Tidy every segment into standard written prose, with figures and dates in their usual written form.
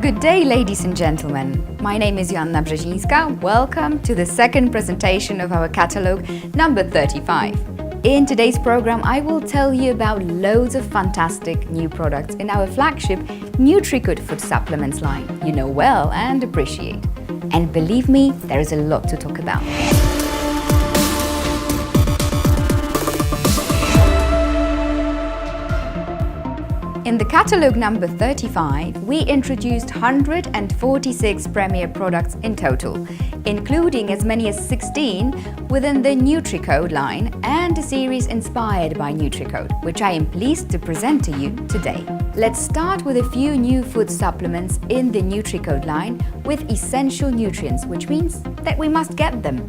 Good day, ladies and gentlemen. My name is Joanna Brzezińska. Welcome to the second presentation of our catalogue number 35. In today's program, I will tell you about loads of fantastic new products in our flagship NutriCood food supplements line you know well and appreciate. And believe me, there is a lot to talk about. In the catalogue number 35, we introduced 146 premier products in total, including as many as 16 within the NutriCoad line and a series inspired by NutriCoad, which I am pleased to present to you today. Let's start with a few new food supplements in the NutriCoad line with essential nutrients, which means that we must get them.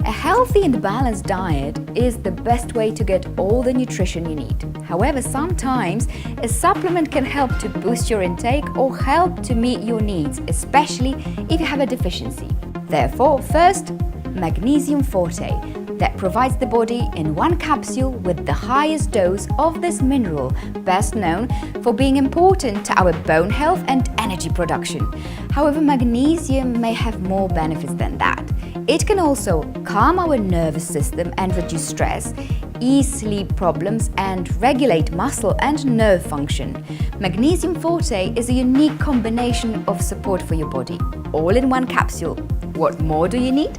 A healthy and balanced diet is the best way to get all the nutrition you need. However, sometimes a supplement can help to boost your intake or help to meet your needs, especially if you have a deficiency. Therefore, first, Magnesium Forte, that provides the body in one capsule with the highest dose of this mineral, best known for being important to our bone health and energy production. However, magnesium may have more benefits than that. It can also calm our nervous system and reduce stress, ease sleep problems, and regulate muscle and nerve function. Magnesium Forte is a unique combination of support for your body, all in one capsule. What more do you need?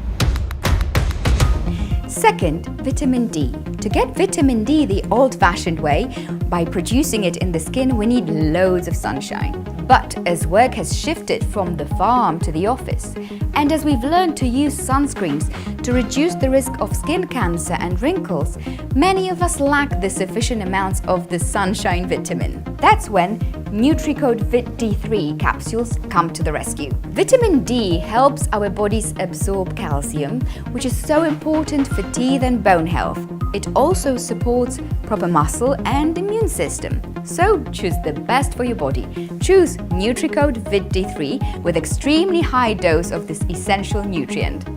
Second, vitamin D. To get vitamin D the old-fashioned way, by producing it in the skin, we need loads of sunshine. But as work has shifted from the farm to the office, and as we've learned to use sunscreens to reduce the risk of skin cancer and wrinkles, many of us lack the sufficient amounts of the sunshine vitamin. That's when NutriCoad Vit D3 capsules come to the rescue. Vitamin D helps our bodies absorb calcium, which is so important for teeth and bone health. It also supports proper muscle and immune system. So choose the best for your body. Choose NutriCoad Vit D3 with extremely high dose of this essential nutrient.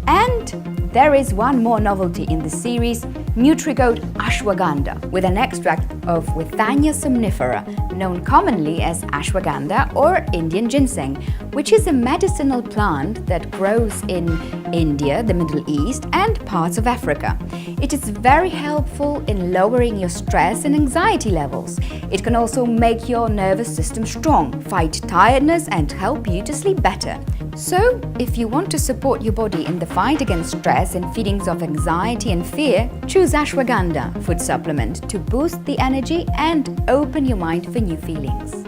And there is one more novelty in the series, NutriCoad Ashwagandha, with an extract of Withania somnifera, known commonly as ashwagandha or Indian ginseng, which is a medicinal plant that grows in India, the Middle East, and parts of Africa. It is very helpful in lowering your stress and anxiety levels. It can also make your nervous system strong, fight tiredness, and help you to sleep better. So, if you want to support your body in the fight against stress and feelings of anxiety and fear, choose ashwagandha food supplement to boost the energy and open your mind for new feelings.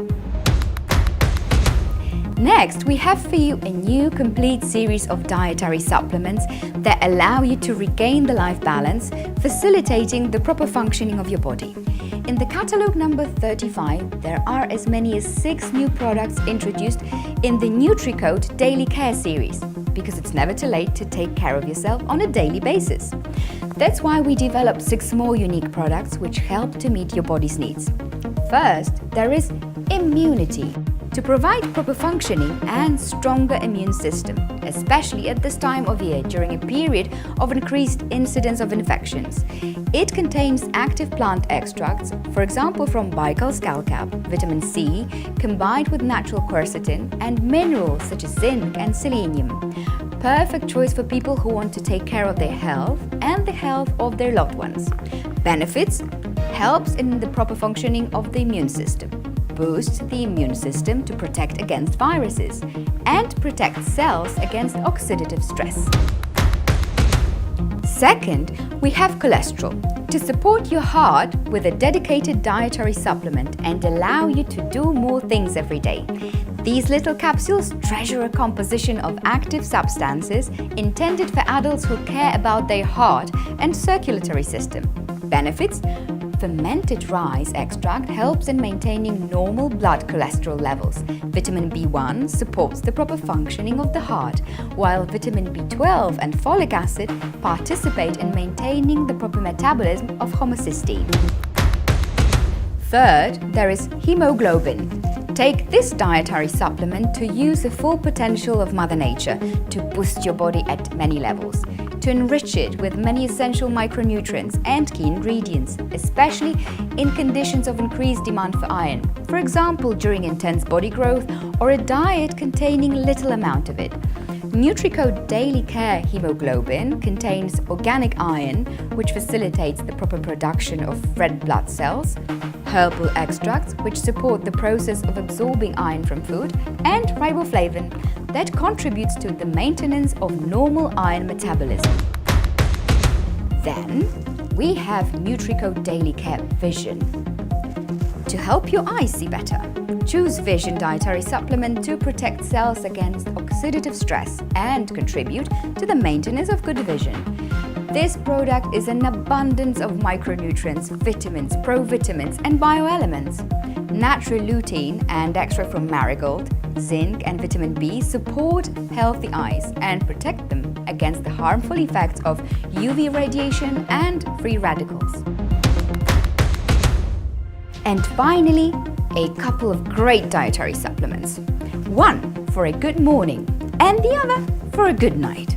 Next, we have for you a new complete series of dietary supplements that allow you to regain the life balance, facilitating the proper functioning of your body. In the catalogue number 35, there are as many as 6 new products introduced in the NutriCoad Daily Care series, because it's never too late to take care of yourself on a daily basis. That's why we developed 6 more unique products which help to meet your body's needs. First, there is immunity, to provide proper functioning and stronger immune system, especially at this time of year during a period of increased incidence of infections. It contains active plant extracts, for example from Baikal skullcap, vitamin C, combined with natural quercetin, and minerals such as zinc and selenium. Perfect choice for people who want to take care of their health and the health of their loved ones. Benefits: helps in the proper functioning of the immune system, boosts the immune system to protect against viruses, and protects cells against oxidative stress. Second, we have cholesterol, to support your heart with a dedicated dietary supplement and allow you to do more things every day. These little capsules treasure a composition of active substances intended for adults who care about their heart and circulatory system. Benefits: fermented rice extract helps in maintaining normal blood cholesterol levels. Vitamin B1 supports the proper functioning of the heart, while vitamin B12 and folic acid participate in maintaining the proper metabolism of homocysteine. Third, there is hemoglobin. Take this dietary supplement to use the full potential of Mother Nature to boost your body at many levels. to enrich it with many essential micronutrients and key ingredients, especially in conditions of increased demand for iron, for example during intense body growth or a diet containing little amount of it. NutriCode Daily Care Hemoglobin contains organic iron, which facilitates the proper production of red blood cells, herbal extracts, which support the process of absorbing iron from food, and riboflavin, that contributes to the maintenance of normal iron metabolism. Then, we have NutriCode Daily Care Vision. To help your eyes see better, choose Vision dietary supplement to protect cells against oxidative stress and contribute to the maintenance of good vision. This product is an abundance of micronutrients, vitamins, provitamins and bioelements. Natural lutein and extract from marigold, zinc and vitamin B support healthy eyes and protect them against the harmful effects of UV radiation and free radicals. And finally, a couple of great dietary supplements. One for a good morning and the other for a good night.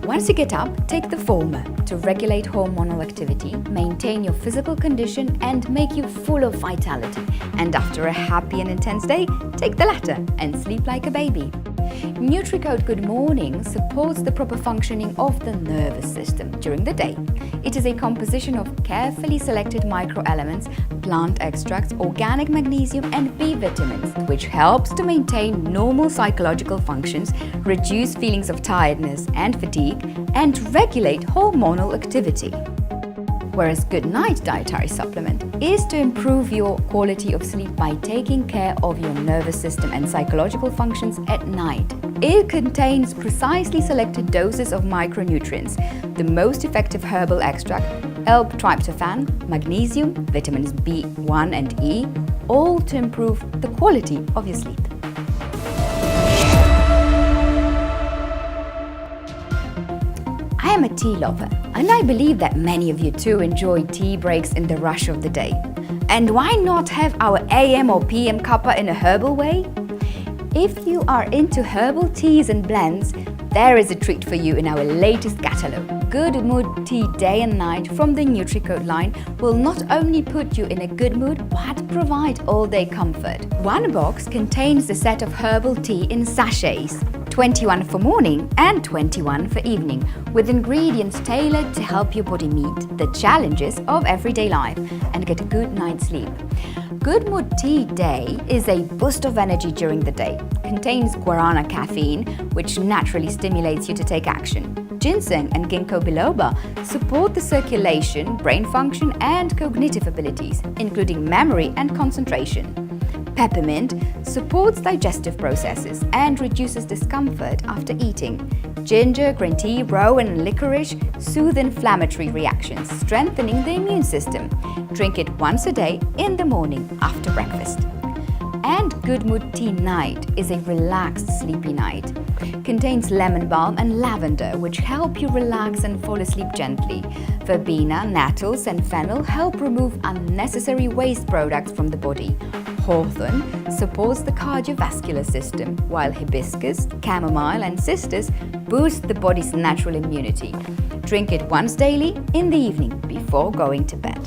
Once you get up, take the former to regulate hormonal activity, maintain your physical condition and make you full of vitality. And after a happy and intense day, take the latter and sleep like a baby. NutriCode Good Morning supports the proper functioning of the nervous system during the day. It is a composition of carefully selected microelements, plant extracts, organic magnesium and B vitamins, which helps to maintain normal psychological functions, reduce feelings of tiredness and fatigue, and regulate hormonal activity. Whereas Good Night Dietary Supplement is to improve your quality of sleep by taking care of your nervous system and psychological functions at night. It contains precisely selected doses of micronutrients, the most effective herbal extract, L-tryptophan, magnesium, vitamins B1 and E, all to improve the quality of your sleep. I am a tea lover, and I believe that many of you too enjoy tea breaks in the rush of the day. And why not have our AM or PM cuppa in a herbal way? If you are into herbal teas and blends, there is a treat for you in our latest catalogue. Good Mood Tea Day and Night from the NutriCode line will not only put you in a good mood, but provide all-day comfort. One box contains the set of herbal tea in sachets, 21 for morning and 21 for evening, with ingredients tailored to help your body meet the challenges of everyday life and get a good night's sleep. Good Mood Tea Day is a boost of energy during the day. Contains guarana caffeine, which naturally stimulates you to take action. Ginseng and ginkgo biloba support the circulation, brain function and cognitive abilities, including memory and concentration. Peppermint supports digestive processes and reduces discomfort after eating. Ginger, green tea, rowan and licorice soothe inflammatory reactions, strengthening the immune system. Drink it once a day in the morning after breakfast. And Good Mood Tea Night is a relaxed, sleepy night. Contains lemon balm and lavender, which help you relax and fall asleep gently. Verbena, nettles and fennel help remove unnecessary waste products from the body. Hawthorn supports the cardiovascular system, while hibiscus, chamomile and cistus boost the body's natural immunity. Drink it once daily in the evening before going to bed.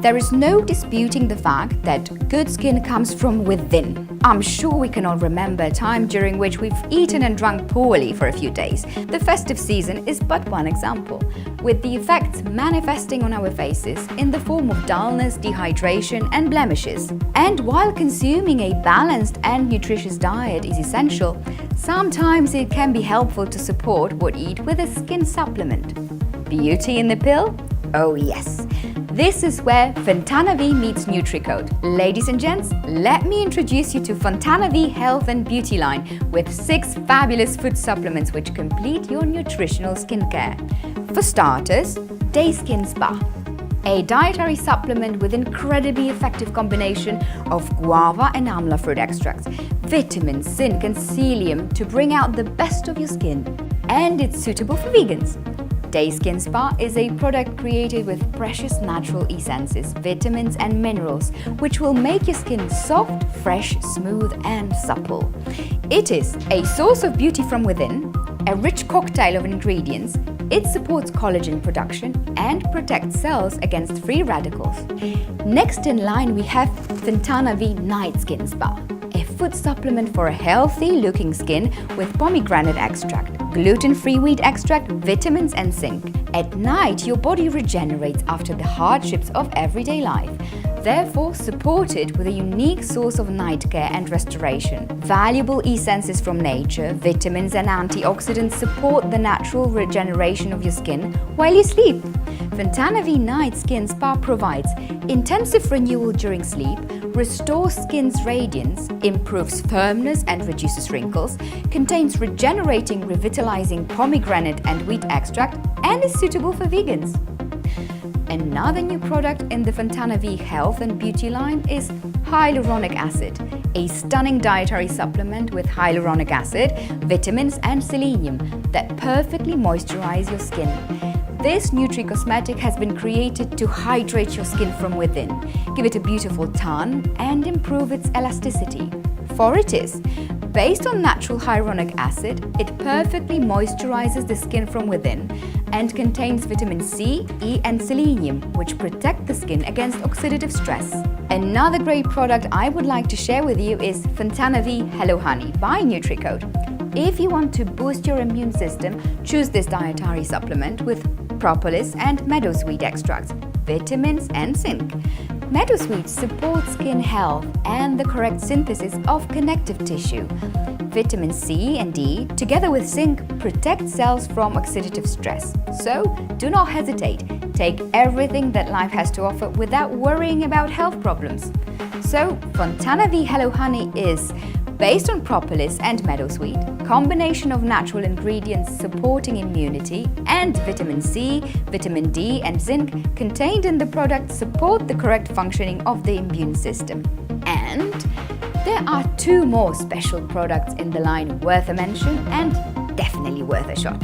There is no disputing the fact that good skin comes from within. I'm sure we can all remember a time during which we've eaten and drunk poorly for a few days. The festive season is but one example, with the effects manifesting on our faces in the form of dullness, dehydration and blemishes. And while consuming a balanced and nutritious diet is essential, sometimes it can be helpful to support what you eat with a skin supplement. Beauty in the pill? Oh yes! This is where Fontana V meets NutriCode. Ladies and gents, let me introduce you to Fontana V Health and Beauty line with 6 fabulous food supplements which complete your nutritional skincare. For starters, Day Skin Spa, a dietary supplement with incredibly effective combination of guava and amla fruit extracts, vitamins, zinc and psyllium to bring out the best of your skin. And it's suitable for vegans. Day Skin Spa is a product created with precious natural essences, vitamins and minerals, which will make your skin soft, fresh, smooth and supple. It is a source of beauty from within, a rich cocktail of ingredients. It supports collagen production and protects cells against free radicals. Next in line we have Fontana V Night Skin Spa, a food supplement for a healthy-looking skin with pomegranate extract, gluten-free wheat extract, vitamins and zinc. At night, your body regenerates after the hardships of everyday life, therefore supported with a unique source of night care and restoration. Valuable essences from nature, vitamins and antioxidants support the natural regeneration of your skin while you sleep. Fontana V Night Skin Spa provides intensive renewal during sleep, restores skin's radiance, improves firmness and reduces wrinkles, contains regenerating, revitalizing pomegranate and wheat extract, and is suitable for vegans. Another new product in the Fontana V Health and Beauty line is hyaluronic acid, a stunning dietary supplement with hyaluronic acid, vitamins and selenium that perfectly moisturize your skin. This nutri-cosmetic has been created to hydrate your skin from within, give it a beautiful tan and improve its elasticity. For it is based on natural hyaluronic acid, it perfectly moisturizes the skin from within and contains vitamin C, E and selenium, which protect the skin against oxidative stress. Another great product I would like to share with you is Fontana V Hello Honey by NutriCode. If you want to boost your immune system, choose this dietary supplement with propolis and meadowsweet extracts, vitamins and zinc. Meadowsweet supports skin health and the correct synthesis of connective tissue. Vitamin C and D, together with zinc, protect cells from oxidative stress. So, do not hesitate. Take everything that life has to offer without worrying about health problems. So, Fontana V Hello Honey is based on propolis and meadowsweet, combination of natural ingredients supporting immunity, and vitamin C, vitamin D and zinc contained in the product support the correct functioning of the immune system. And there are two more special products in the line worth a mention and definitely worth a shot.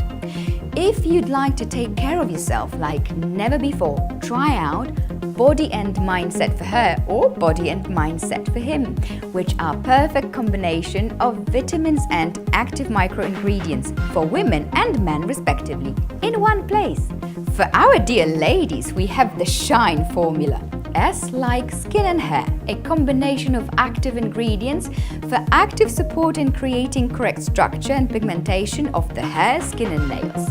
If you'd like to take care of yourself like never before, try out Body and Mindset for her or Body and Mindset for him, which are perfect combination of vitamins and active micro-ingredients for women and men respectively in one place. For our dear ladies, we have the Shine formula. S like skin and hair, a combination of active ingredients for active support in creating correct structure and pigmentation of the hair, skin and nails.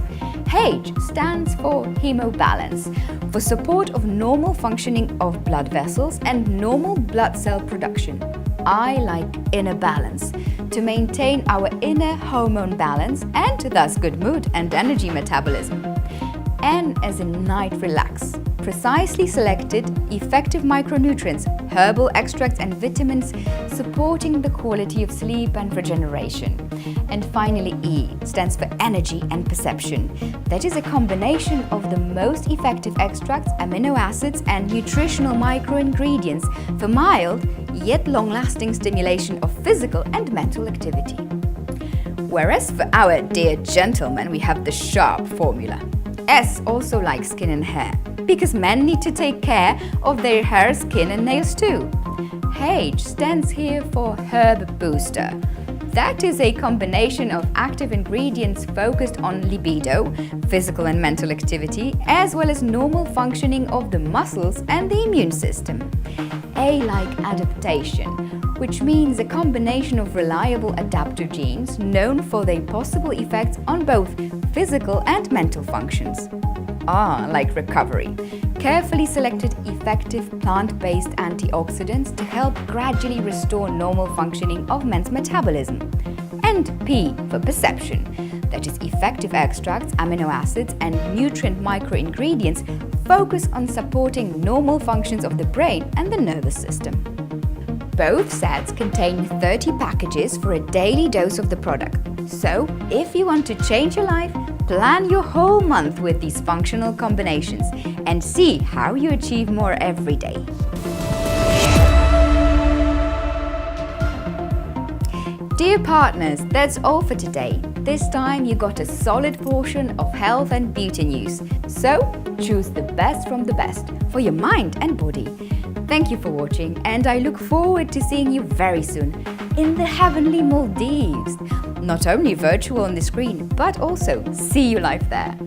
H stands for hemobalance, for support of normal functioning of blood vessels and normal blood cell production. I like inner balance, to maintain our inner hormone balance and thus good mood and energy metabolism. N as in night relax, precisely selected, effective micronutrients, herbal extracts and vitamins supporting the quality of sleep and regeneration. And finally, E stands for energy and perception. That is a combination of the most effective extracts, amino acids and nutritional micro-ingredients for mild yet long-lasting stimulation of physical and mental activity. Whereas for our dear gentlemen, we have the Sharp formula. S also likes skin and hair, because men need to take care of their hair, skin and nails too. H stands here for Herb Booster. That is a combination of active ingredients focused on libido, physical and mental activity, as well as normal functioning of the muscles and the immune system. A like adaptation, which means a combination of reliable adaptive genes known for their possible effects on both physical and mental functions. R like recovery, carefully selected effective plant-based antioxidants to help gradually restore normal functioning of men's metabolism. And P for perception, that is effective extracts, amino acids and nutrient micro-ingredients focus on supporting normal functions of the brain and the nervous system. Both sets contain 30 packages for a daily dose of the product. So, if you want to change your life, plan your whole month with these functional combinations and see how you achieve more every day. Dear partners, that's all for today. This time you got a solid portion of health and beauty news. So choose the best from the best for your mind and body. Thank you for watching, and I look forward to seeing you very soon in the heavenly Maldives. Not only virtual on the screen, but also see you live there.